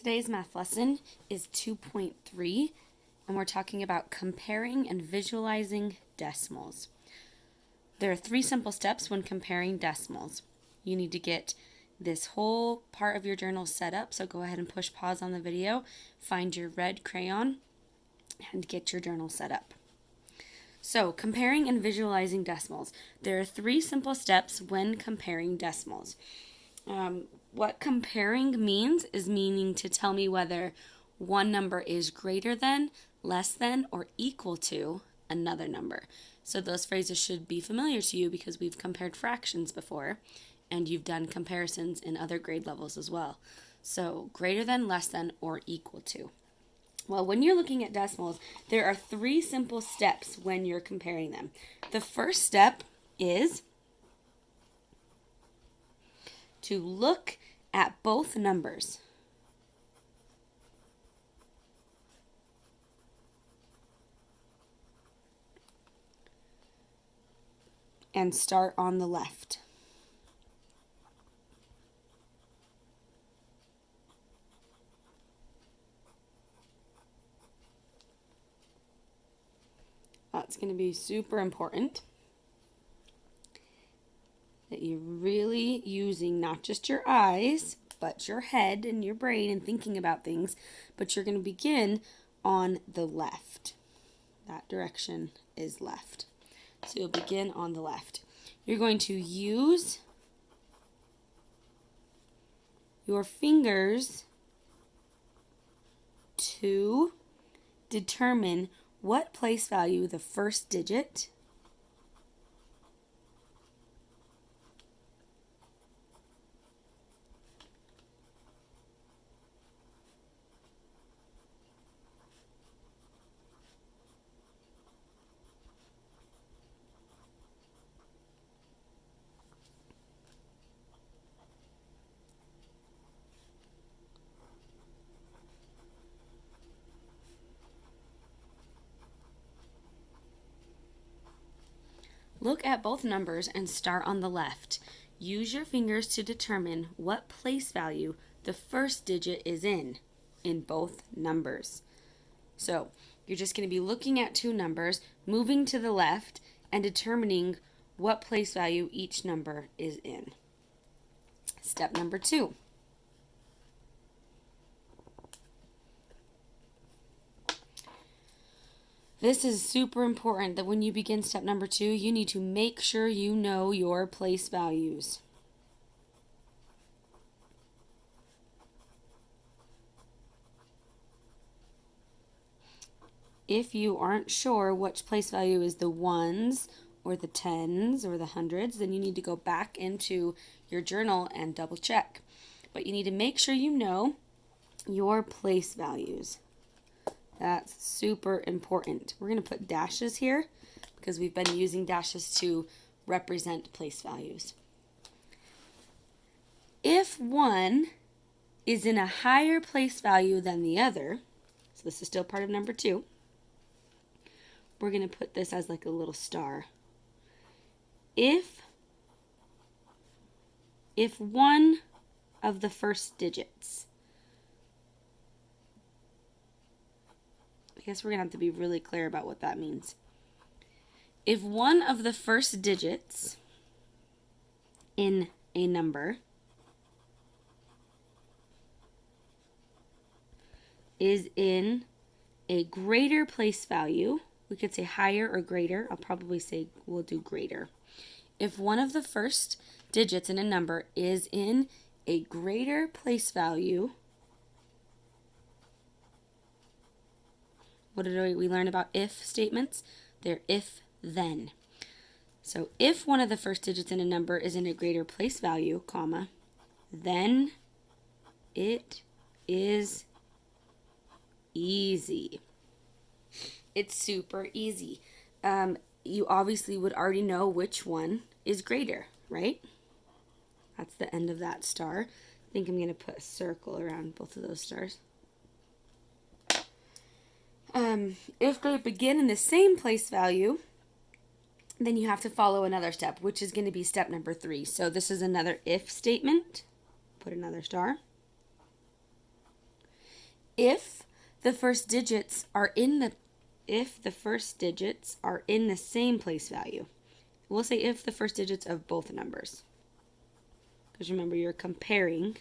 Today's math lesson is 2.3, and we're talking about comparing and visualizing decimals. There are 3 simple steps when comparing decimals. You need to get this whole part of your journal set up, so go ahead and push pause on the video, find your red crayon, and get your journal set up. So, comparing and visualizing decimals. There are 3 simple steps when comparing decimals. What comparing means is meaning to tell me whether one number is greater than, less than, or equal to another number. So those phrases should be familiar to you because we've compared fractions before, and you've done comparisons in other grade levels as well. So greater than, less than, or equal to. Well, when you're looking at decimals, there are 3 simple steps when you're comparing them. The first step is to look at both numbers. And start on the left. That's going to be super important. That you're really using not just your eyes, but your head and your brain and thinking about things, but you're going to begin on the left. That direction is left. So you'll begin on the left. You're going to use your fingers to determine what place value the first digit Look at both numbers and start on the left. Use your fingers to determine what place value the first digit is in both numbers. So you're just going to be looking at 2 numbers, moving to the left, and determining what place value each number is in. Step number 2. This is super important that when you begin step number 2, you need to make sure you know your place values. If you aren't sure which place value is the ones or the tens or the hundreds, then you need to go back into your journal and double check. But you need to make sure you know your place values. That's super important. We're going to put dashes here because we've been using dashes to represent place values. If one is in a higher place value than the other, so this is still part of number 2, we're going to put this as like a little star. If one of the first digits, I guess we're going to have to be really clear about what that means. If one of the first digits in a number is in a greater place value, we could say higher or greater. I'll probably say we'll do greater. If one of the first digits in a number is in a greater place value, what did we learn about if statements? They're if, then. So if one of the first digits in a number is in a greater place value, comma, then it is easy. It's super easy. You obviously would already know which one is greater, right? That's the end of that star. I think I'm going to put a circle around both of those stars. If they begin in the same place value, then you have to follow another step, which is going to be step number 3. So this is another if statement. Put another star. If the first digits are in the same place value. We'll say if the first digits of both numbers. Because remember, you're comparing.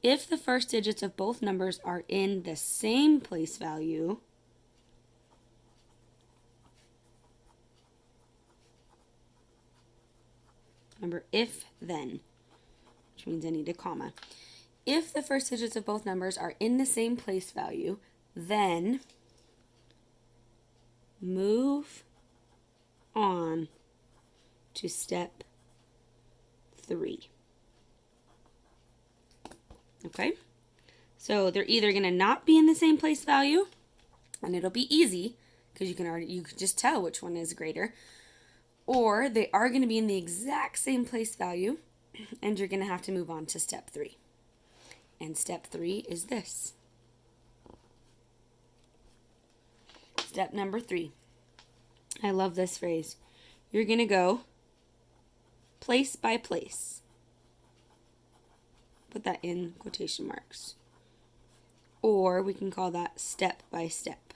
If the first digits of both numbers are in the same place value, remember, if then, which means I need a comma. If the first digits of both numbers are in the same place value, then move on to step 3. Okay? So they're either going to not be in the same place value, and it'll be easy because you can just tell which one is greater, or they are going to be in the exact same place value, and you're going to have to move on to step 3. And step 3 is this. Step number 3. I love this phrase. You're going to go place by place. Put that in quotation marks. Or we can call that step by step.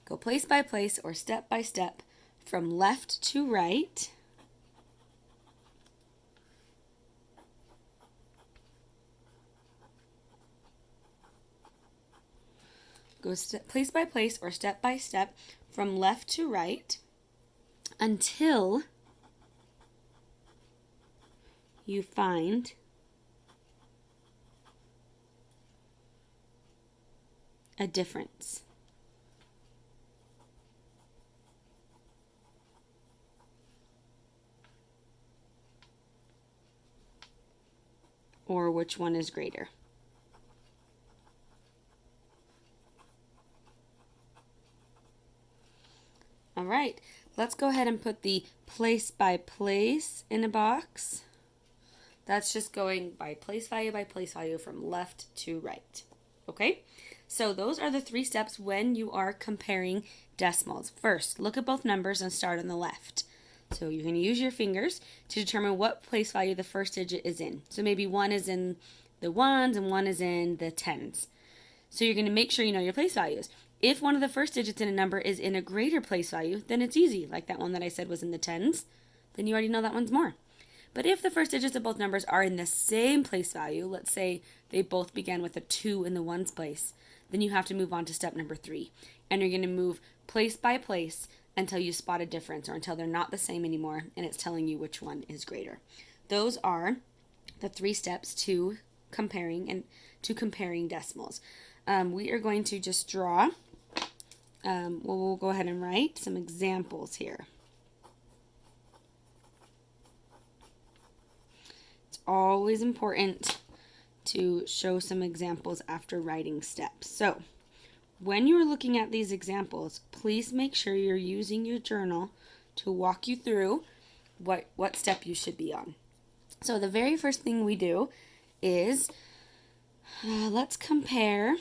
Go place by place or step by step from left to right. Go place by place or step by step from left to right until you find a difference. Or which one is greater. All right, let's go ahead and put the place by place in a box. That's just going by place value from left to right. Okay, so those are the 3 steps when you are comparing decimals. First, look at both numbers and start on the left. So you're going to use your fingers to determine what place value the first digit is in. So maybe 1 is in the ones and 1 is in the tens. So you're going to make sure you know your place values. If one of the first digits in a number is in a greater place value, then it's easy. Like that one that I said was in the tens, then you already know that one's more. But if the first digits of both numbers are in the same place value, let's say they both began with a 2 in the ones place, then you have to move on to step number 3. And you're going to move place by place until you spot a difference or until they're not the same anymore and it's telling you which one is greater. Those are the 3 steps to comparing decimals. We are going to just draw. We'll go ahead and write some examples here. It's always important to show some examples after writing steps. So when you're looking at these examples, please make sure you're using your journal to walk you through what step you should be on. So the very first thing we do is let's compare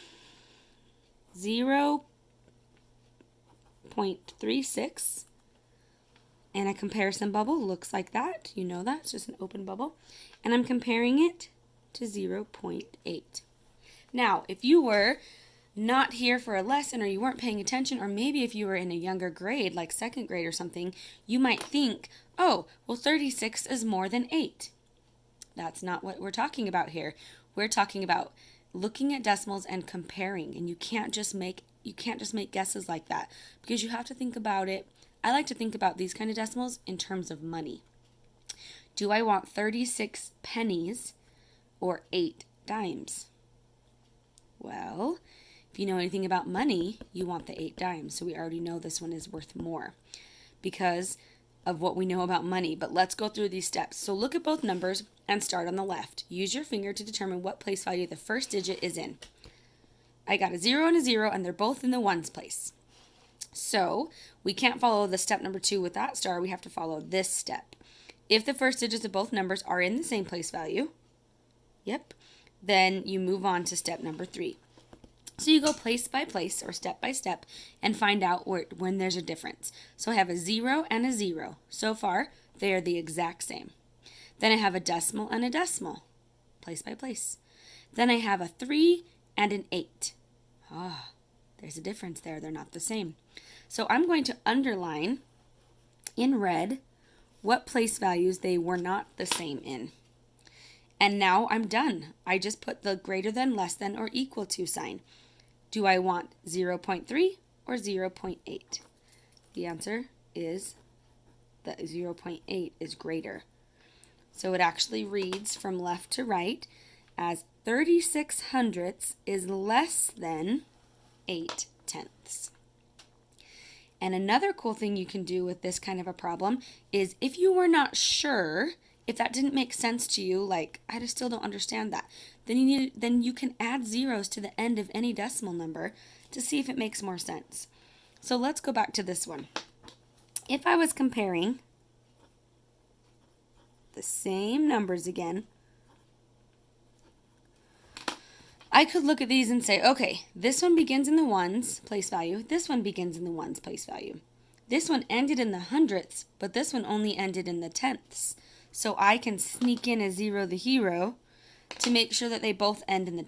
0.36 and a comparison bubble looks like that. You know that, it's just an open bubble. And I'm comparing it to 0.8. Now, if you were not here for a lesson or you weren't paying attention, or maybe if you were in a younger grade, like 2nd grade or something, you might think, oh, well 36 is more than 8. That's not what we're talking about here. We're talking about looking at decimals and comparing, and you can't just make guesses like that because you have to think about it. I like to think about these kind of decimals in terms of money. Do I want 36 pennies or 8 dimes? Well, if you know anything about money, you want the 8 dimes. So we already know this one is worth more because of what we know about money. But let's go through these steps. So look at both numbers and start on the left. Use your finger to determine what place value the first digit is in. I got a 0 and a 0, and they're both in the ones place. So we can't follow the step number 2 with that star. We have to follow this step. If the first digits of both numbers are in the same place value, then you move on to step number 3. So you go place by place or step by step and find out when there's a difference. So I have a 0 and a 0. So far, they are the exact same. Then I have a decimal and a decimal, place by place. Then I have a 3 and an 8. There's a difference there. They're not the same. So I'm going to underline in red what place values they were not the same in. And now I'm done. I just put the greater than, less than, or equal to sign. Do I want 0.3 or 0.8? The answer is that 0.8 is greater. So it actually reads from left to right as 36 hundredths is less than 8 tenths. And another cool thing you can do with this kind of a problem is if you were not sure, if that didn't make sense to you, like I just still don't understand that, then you can add zeros to the end of any decimal number to see if it makes more sense. So let's go back to this one. If I was comparing the same numbers again, I could look at these and say, okay, this one begins in the ones, place value. This one begins in the ones, place value. This one ended in the hundredths, but this one only ended in the tenths. So I can sneak in a 0 the hero to make sure that they both end in the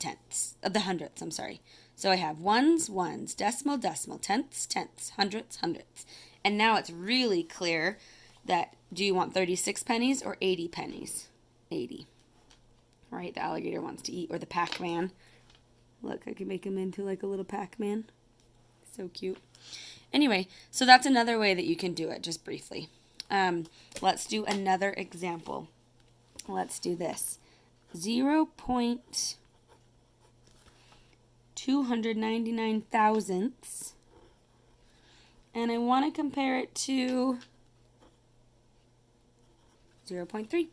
hundredths, I'm sorry. So I have ones, ones, decimal, decimal, tenths, tenths, hundredths, hundredths. And now it's really clear that do you want 36 pennies or 80 pennies? 80. Right, the alligator wants to eat, or the Pac-Man. Look, I can make him into like a little Pac-Man. So cute. Anyway, so that's another way that you can do it, just briefly. Let's do another example. Let's do this. 0.299 thousandths. And I want to compare it to 0.3.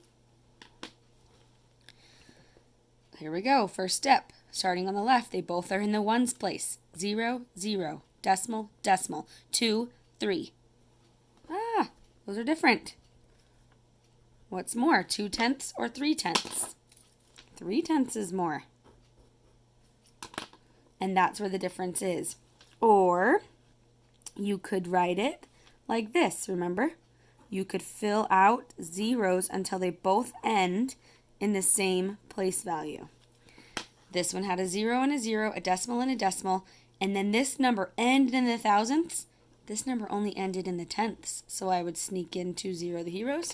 Here we go. First step. Starting on the left, they both are in the ones place. 0, 0, decimal, decimal, 2, 3. Those are different. What's more, 2 tenths or 3 tenths? 3 tenths is more. And that's where the difference is. Or you could write it like this, remember? You could fill out zeros until they both end in the same place value. This one had a 0 and a 0, a decimal and a decimal, and then this number ended in the thousandths. This number only ended in the tenths, so I would sneak in 2 0 the heroes.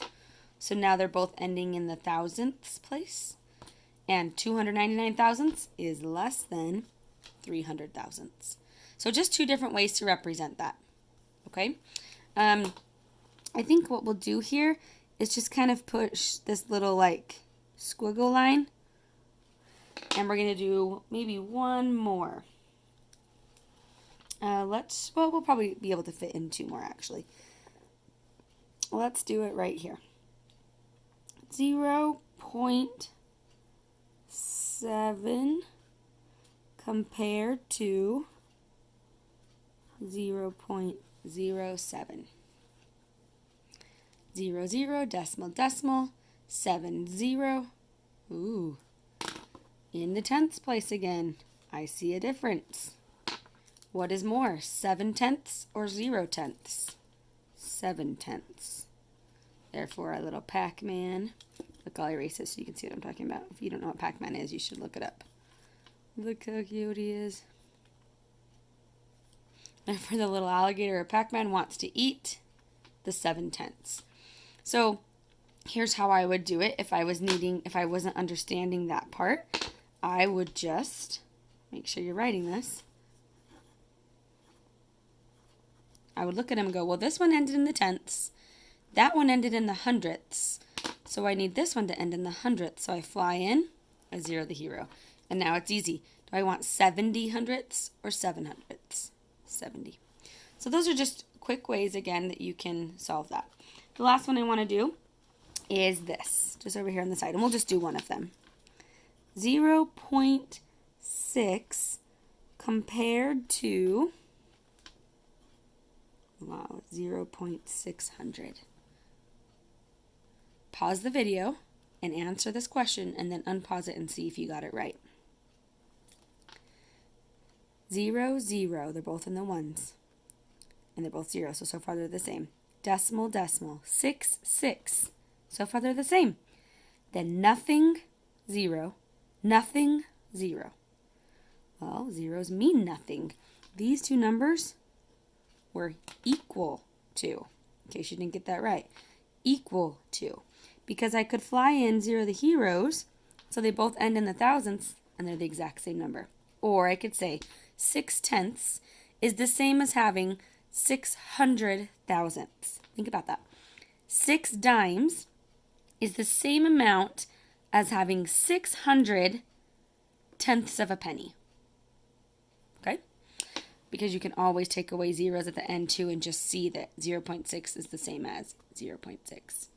So now they're both ending in the thousandths place, and 299 thousandths is less than 300 thousandths. So just two different ways to represent that, okay? I think what we'll do here is just kind of push this little like squiggle line. And we're going to do maybe one more. We'll probably be able to fit in 2 more actually. Let's do it right here. 0.7 compared to 0.07. 0, 0, decimal, decimal, 7, 0. Ooh. In the tenths place again, I see a difference. What is more, 7 tenths or 0 tenths? 7 tenths. Therefore, a little Pac-Man. Look, I'll erase this so you can see what I'm talking about. If you don't know what Pac-Man is, you should look it up. Look how cute he is. And for the little alligator, Pac-Man wants to eat the 7 tenths. So here's how I would do it if I wasn't understanding that part. I would just make sure you're writing this. I would look at him and go, well, this one ended in the tenths. That one ended in the hundredths. So I need this one to end in the hundredths. So I fly in, I 0 the hero. And now it's easy. Do I want 70 hundredths or 7 hundredths? 70. So those are just quick ways, again, that you can solve that. The last one I want to do is this, just over here on the side. And we'll just do one of them. 0.6 compared to 0.600. Pause the video and answer this question and then unpause it and see if you got it right. 0, 0. They're both in the ones. And they're both 0, so far they're the same. Decimal, decimal. 6, 6. So far they're the same. Then nothing, 0. Nothing, 0. Well, zeros mean nothing. These two numbers were equal to, in case you didn't get that right, equal to. Because I could fly in 0 the heroes, so they both end in the thousandths, and they're the exact same number. Or I could say 6/10 is the same as having 600 thousandths. Think about that. 6 dimes is the same amount as having 600 tenths of a penny. Okay? Because you can always take away zeros at the end too and just see that 0.6 is the same as 0.6.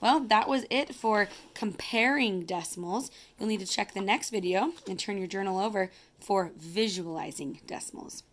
Well, that was it for comparing decimals. You'll need to check the next video and turn your journal over for visualizing decimals.